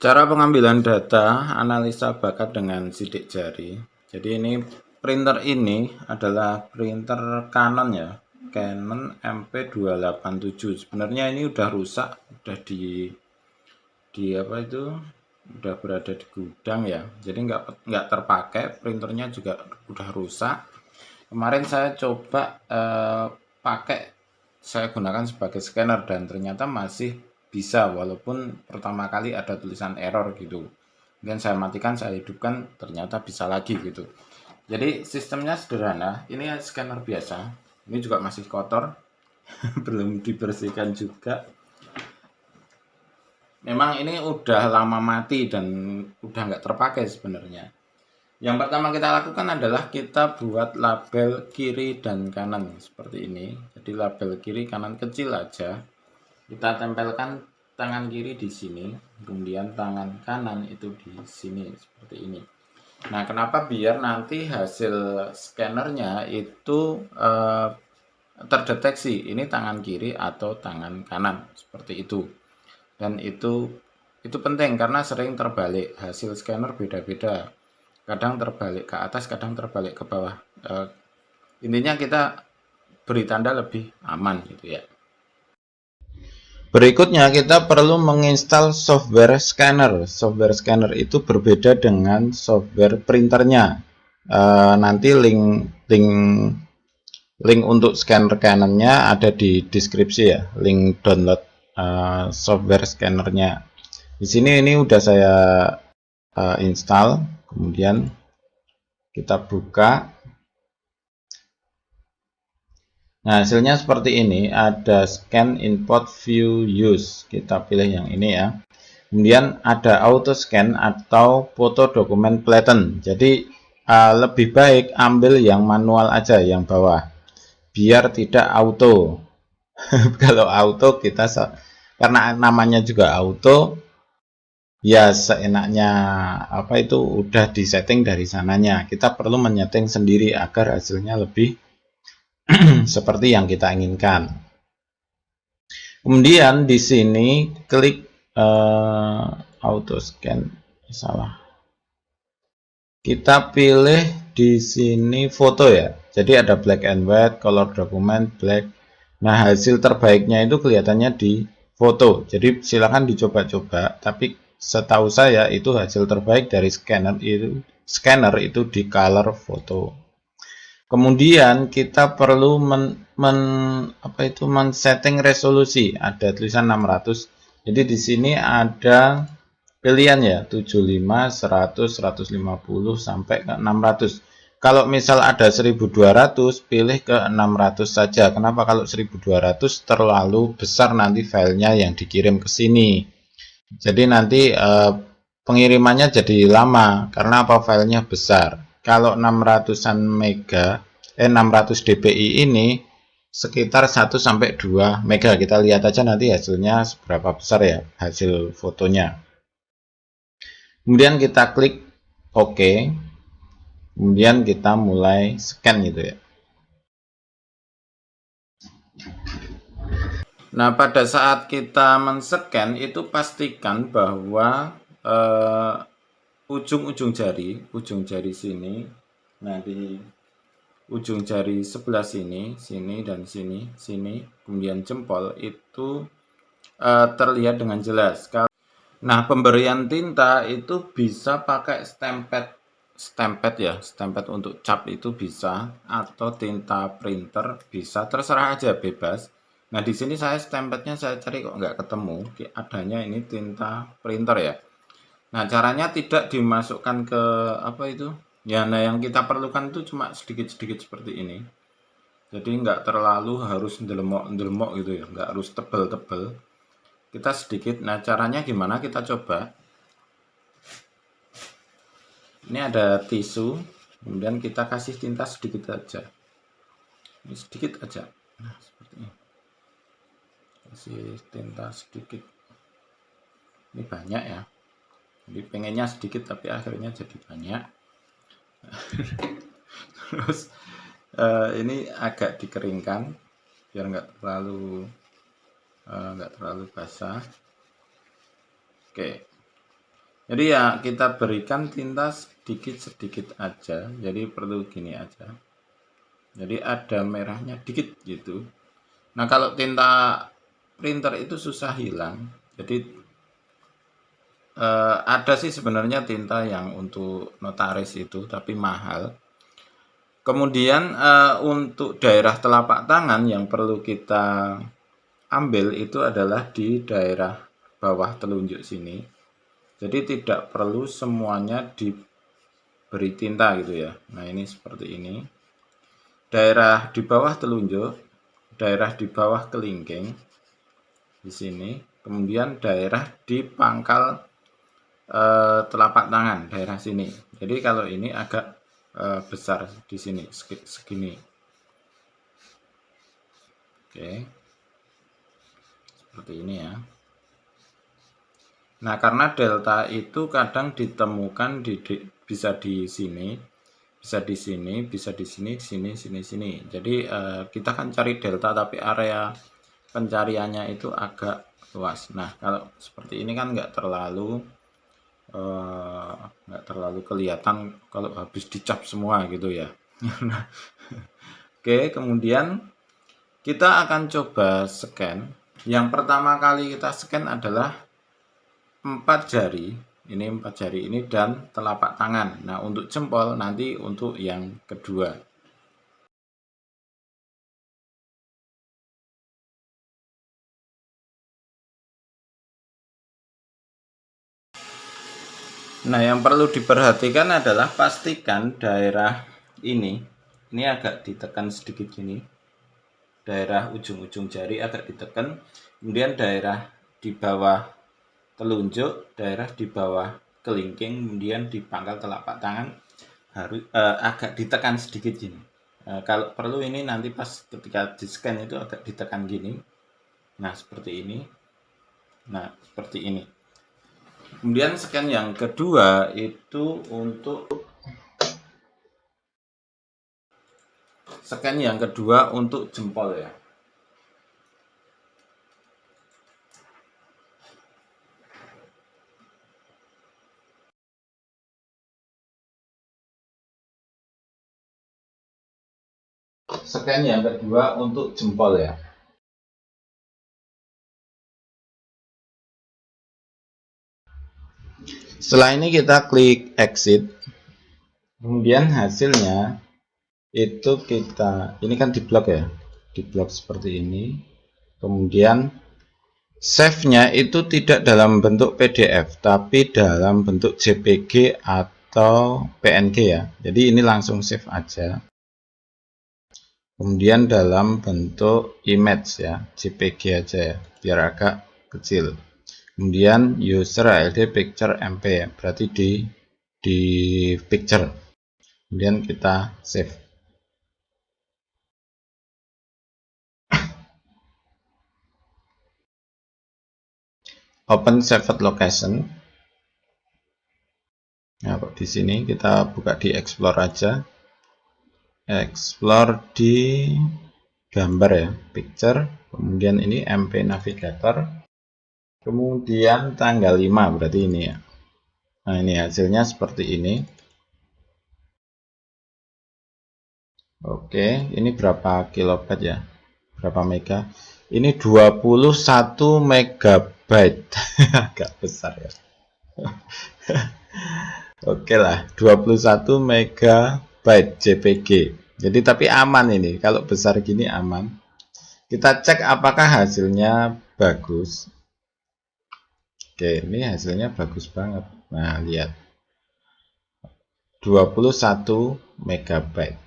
Cara pengambilan data analisa bakat dengan sidik jari. Jadi ini printer ini adalah printer Canon ya, Canon MP287. Sebenarnya ini udah rusak, udah di apa itu, udah berada di gudang ya. Jadi nggak terpakai, printernya juga udah rusak. Kemarin saya coba pakai, saya gunakan sebagai scanner dan ternyata masih bisa walaupun pertama kali ada tulisan error gitu. Kemudian saya matikan, saya hidupkan, ternyata bisa lagi gitu. Jadi sistemnya sederhana, ini scanner biasa, ini juga masih kotor, belum dibersihkan juga. Memang ini udah lama mati dan udah nggak terpakai sebenarnya. Yang pertama kita lakukan adalah kita buat label kiri dan kanan seperti ini. Jadi label kiri kanan kecil aja. Kita tempelkan tangan kiri di sini, kemudian tangan kanan itu di sini seperti ini. Nah, kenapa? Biar nanti hasil scannernya itu terdeteksi ini tangan kiri atau tangan kanan seperti itu. Dan itu penting karena sering terbalik, hasil scanner beda-beda, kadang terbalik ke atas, kadang terbalik ke bawah. Intinya kita beri tanda lebih aman gitu ya. Berikutnya kita perlu menginstal software scanner. Software scanner itu berbeda dengan software printernya. Nanti link untuk scanner Canonnya ada di deskripsi ya, link download software scannernya. Di sini ini udah saya install, kemudian kita buka. Nah, hasilnya seperti ini, ada scan, import, view, use. Kita pilih yang ini ya. Kemudian ada auto scan atau foto dokumen flatten. Jadi lebih baik ambil yang manual aja, yang bawah, biar tidak auto. Kalau auto kita, karena namanya juga auto, ya seenaknya apa itu udah disetting dari sananya. Kita perlu menyeting sendiri agar hasilnya lebih seperti yang kita inginkan. Kemudian di sini klik auto scan, salah. Kita pilih di sini foto ya. Jadi ada black and white, color document, black. Nah, hasil terbaiknya itu kelihatannya di foto. Jadi silakan dicoba-coba, tapi setahu saya itu hasil terbaik dari scanner itu di color foto. Kemudian kita perlu men-setting resolusi. Ada tulisan 600. Jadi di sini ada pilihan ya, 75, 100, 150 sampai ke 600. Kalau misal ada 1200, pilih ke 600 saja. Kenapa? Kalau 1200 terlalu besar nanti filenya yang dikirim ke sini. Jadi nanti pengirimannya jadi lama karena apa? Filenya besar. Kalau 600-an mega 600 dpi ini sekitar 1 sampai 2 mega. Kita lihat aja nanti hasilnya seberapa besar ya hasil fotonya. Kemudian kita klik OK. Kemudian kita mulai scan gitu ya. Nah, pada saat kita men-scan itu pastikan bahwa ujung jari sini, nah di ujung jari sebelah sini dan sini, kemudian jempol itu terlihat dengan jelas. Nah, pemberian tinta itu bisa pakai stempet ya, stempet untuk cap itu bisa, atau tinta printer bisa, terserah aja, bebas. Nah, di sini saya stempetnya saya cari kok nggak ketemu, adanya ini tinta printer ya. Nah, caranya tidak dimasukkan ke apa itu ya. Nah, yang kita perlukan itu cuma sedikit-sedikit seperti ini. Jadi nggak terlalu harus ndelemok gitu ya, nggak harus tebel-tebel. Kita sedikit. Nah, caranya gimana? Kita coba. Ini ada tisu, kemudian kita kasih tinta sedikit aja. Ini sedikit aja. Nah, seperti ini. Kasih tinta sedikit. Ini banyak ya. Jadi pengennya sedikit tapi akhirnya jadi banyak. Terus ini agak dikeringkan biar nggak terlalu basah. Oke. Jadi ya kita berikan tinta sedikit-sedikit aja. Jadi perlu gini aja. Jadi ada merahnya dikit gitu. Nah, kalau tinta printer itu susah hilang. Jadi ada sih sebenarnya tinta yang untuk notaris itu, tapi mahal. Kemudian untuk daerah telapak tangan yang perlu kita ambil itu adalah di daerah bawah telunjuk sini. Jadi tidak perlu semuanya diberi tinta gitu ya. Nah, ini seperti ini. Daerah di bawah telunjuk, daerah di bawah kelingking di sini, kemudian daerah di pangkal telapak tangan, daerah sini. Jadi kalau ini agak besar di sini, segini. Oke, seperti ini ya. Nah, karena delta itu kadang ditemukan bisa di sini, bisa di sini, bisa di sini, sini. Jadi kita kan cari delta tapi area pencariannya itu agak luas. Nah, kalau seperti ini kan nggak terlalu kelihatan kalau habis dicap semua gitu ya. Oke, kemudian kita akan coba scan. Yang pertama kali kita scan adalah 4 jari. Ini 4 jari ini dan telapak tangan. Nah, untuk jempol nanti untuk yang kedua. Nah, yang perlu diperhatikan adalah pastikan daerah ini agak ditekan sedikit gini. Daerah ujung-ujung jari agak ditekan, kemudian daerah di bawah telunjuk, daerah di bawah kelingking, kemudian di pangkal telapak tangan harus agak ditekan sedikit gini. Kalau perlu ini nanti pas ketika di scan itu agak ditekan gini. Nah, seperti ini. Nah, seperti ini. Kemudian scan yang kedua itu untuk scan yang kedua untuk jempol ya. Scan yang kedua untuk jempol ya. Setelah ini kita klik exit. Kemudian hasilnya itu kita, ini kan diblok ya. Diblok seperti ini. Kemudian save-nya itu tidak dalam bentuk PDF, tapi dalam bentuk JPG atau PNG ya. Jadi ini langsung save aja. Kemudian dalam bentuk image ya, JPG aja ya, biar agak kecil. Kemudian user ALD picture MP ya, berarti di picture. Kemudian kita save. Open saved location. Nah, di sini kita buka di explore aja. Explore di gambar ya, picture. Kemudian ini MP navigator. Kemudian tanggal 5 berarti ini ya. Nah, ini hasilnya seperti ini. Oke, ini berapa kilobyte ya? Berapa mega? Ini 21 megabyte. Agak besar ya. Oke lah, 21 megabyte JPG. Jadi tapi aman ini. Kalau besar gini aman. Kita cek apakah hasilnya bagus. Oke, ini hasilnya bagus banget. Nah, lihat. 21 megabyte.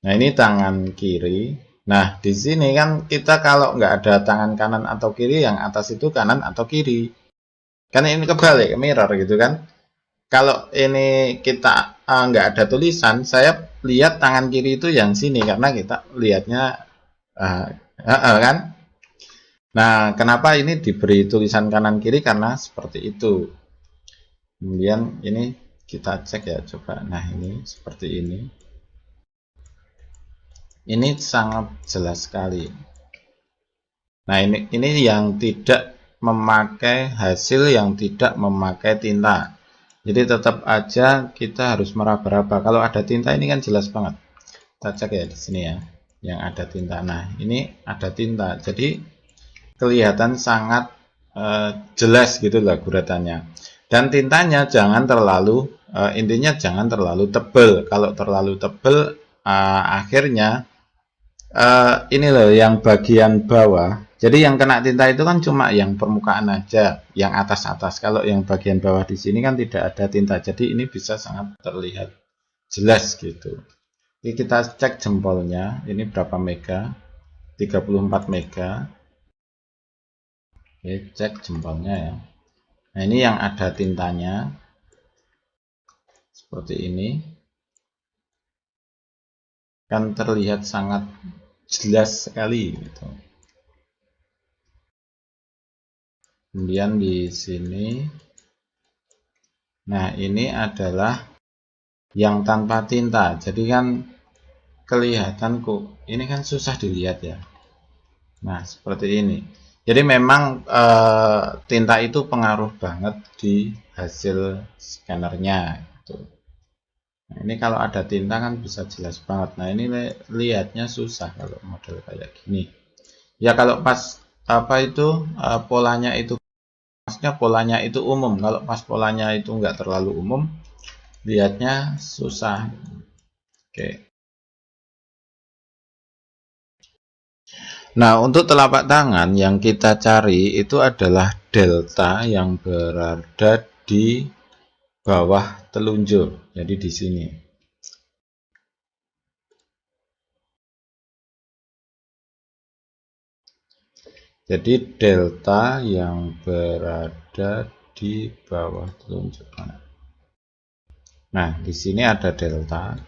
Nah, ini tangan kiri. Nah, di sini kan kita kalau nggak ada tangan kanan atau kiri, yang atas itu kanan atau kiri. Karena ini kebalik, mirror gitu kan. Kalau ini kita nggak ada tulisan, saya lihat tangan kiri itu yang sini karena kita lihatnya kan. Nah, kenapa ini diberi tulisan kanan kiri? Karena seperti itu. Kemudian ini kita cek ya, coba. Nah, ini seperti ini. Ini sangat jelas sekali. Nah, ini yang tidak memakai hasil yang tidak memakai tinta. Jadi tetap aja kita harus meraba-raba. Kalau ada tinta ini kan jelas banget. Kita cek ya di sini ya, yang ada tinta. Nah, ini ada tinta. Jadi kelihatan sangat jelas gitu lah guratannya. Dan tintanya jangan terlalu intinya jangan terlalu tebal. Kalau terlalu tebal akhirnya ini loh yang bagian bawah. Jadi yang kena tinta itu kan cuma yang permukaan aja, yang atas-atas. Kalau yang bagian bawah di sini kan tidak ada tinta. Jadi ini bisa sangat terlihat jelas gitu. Jadi kita cek jempolnya, ini berapa mega? 34 mega. Oke, cek jempolnya ya. Nah, ini yang ada tintanya. Seperti ini. Kan terlihat sangat jelas sekali gitu. Kemudian di sini, nah ini adalah yang tanpa tinta. Jadi kan kelihatan kok, ini kan susah dilihat ya. Nah seperti ini. Jadi memang tinta itu pengaruh banget di hasil scannernya. Gitu. Nah, ini kalau ada tinta kan bisa jelas banget. Nah ini lihatnya susah kalau model kayak gini. Ya kalau pas apa itu polanya itu pasnya polanya itu umum. Kalau pas polanya itu enggak terlalu umum, lihatnya susah. Oke. Nah, untuk telapak tangan yang kita cari itu adalah delta yang berada di bawah telunjuk. Jadi di sini. Jadi delta yang berada di bawah telunjuk. Nah, di sini ada delta.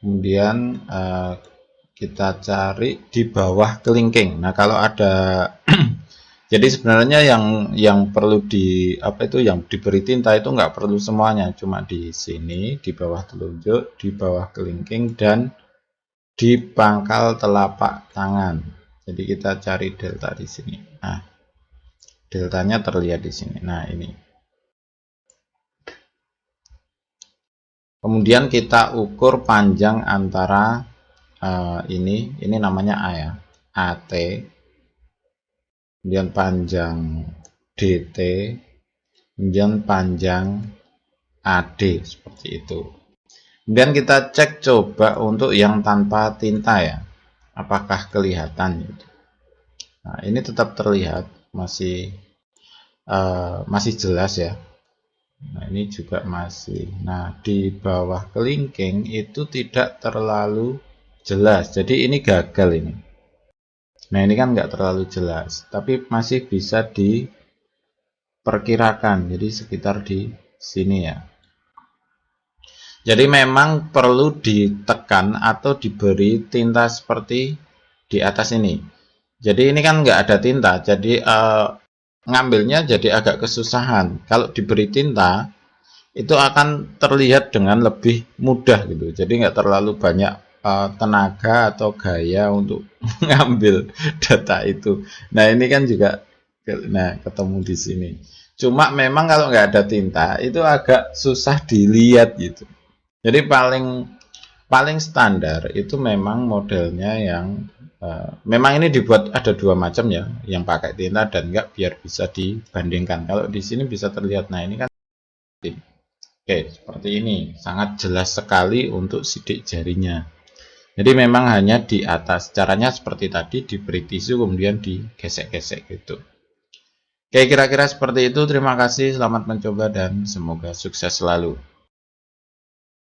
Kemudian kita cari di bawah kelingking. Nah, kalau ada jadi sebenarnya yang perlu di apa itu yang diberi tinta itu nggak perlu semuanya, cuma di sini, di bawah telunjuk, di bawah kelingking dan di pangkal telapak tangan. Jadi kita cari delta di sini. Nah, deltanya terlihat di sini. Nah, ini. Kemudian kita ukur panjang antara ini namanya A ya, AT, kemudian panjang DT, kemudian panjang AD, seperti itu. Kemudian kita cek coba untuk yang tanpa tinta ya, apakah kelihatan gitu. Nah, ini tetap terlihat masih jelas ya. Nah, ini juga masih. Nah, di bawah kelingking itu tidak terlalu jelas. Jadi ini gagal ini. Nah, ini kan nggak terlalu jelas, tapi masih bisa diperkirakan. Jadi sekitar di sini ya. Jadi memang perlu ditekan atau diberi tinta seperti di atas ini. Jadi ini kan nggak ada tinta, jadi ngambilnya jadi agak kesusahan. Kalau diberi tinta itu akan terlihat dengan lebih mudah gitu. Jadi nggak terlalu banyak tenaga atau gaya untuk mengambil data itu. Nah ini kan juga, nah ketemu di sini. Cuma memang kalau nggak ada tinta itu agak susah dilihat gitu. Jadi paling standar itu memang modelnya yang memang ini dibuat ada dua macam ya, yang pakai tinta dan enggak, biar bisa dibandingkan. Kalau di sini bisa terlihat, nah ini kan oke, seperti ini, sangat jelas sekali untuk sidik jarinya. Jadi memang hanya di atas, caranya seperti tadi, diberi tisu kemudian digesek-gesek gitu. Oke, kira-kira seperti itu. Terima kasih, selamat mencoba dan semoga sukses selalu.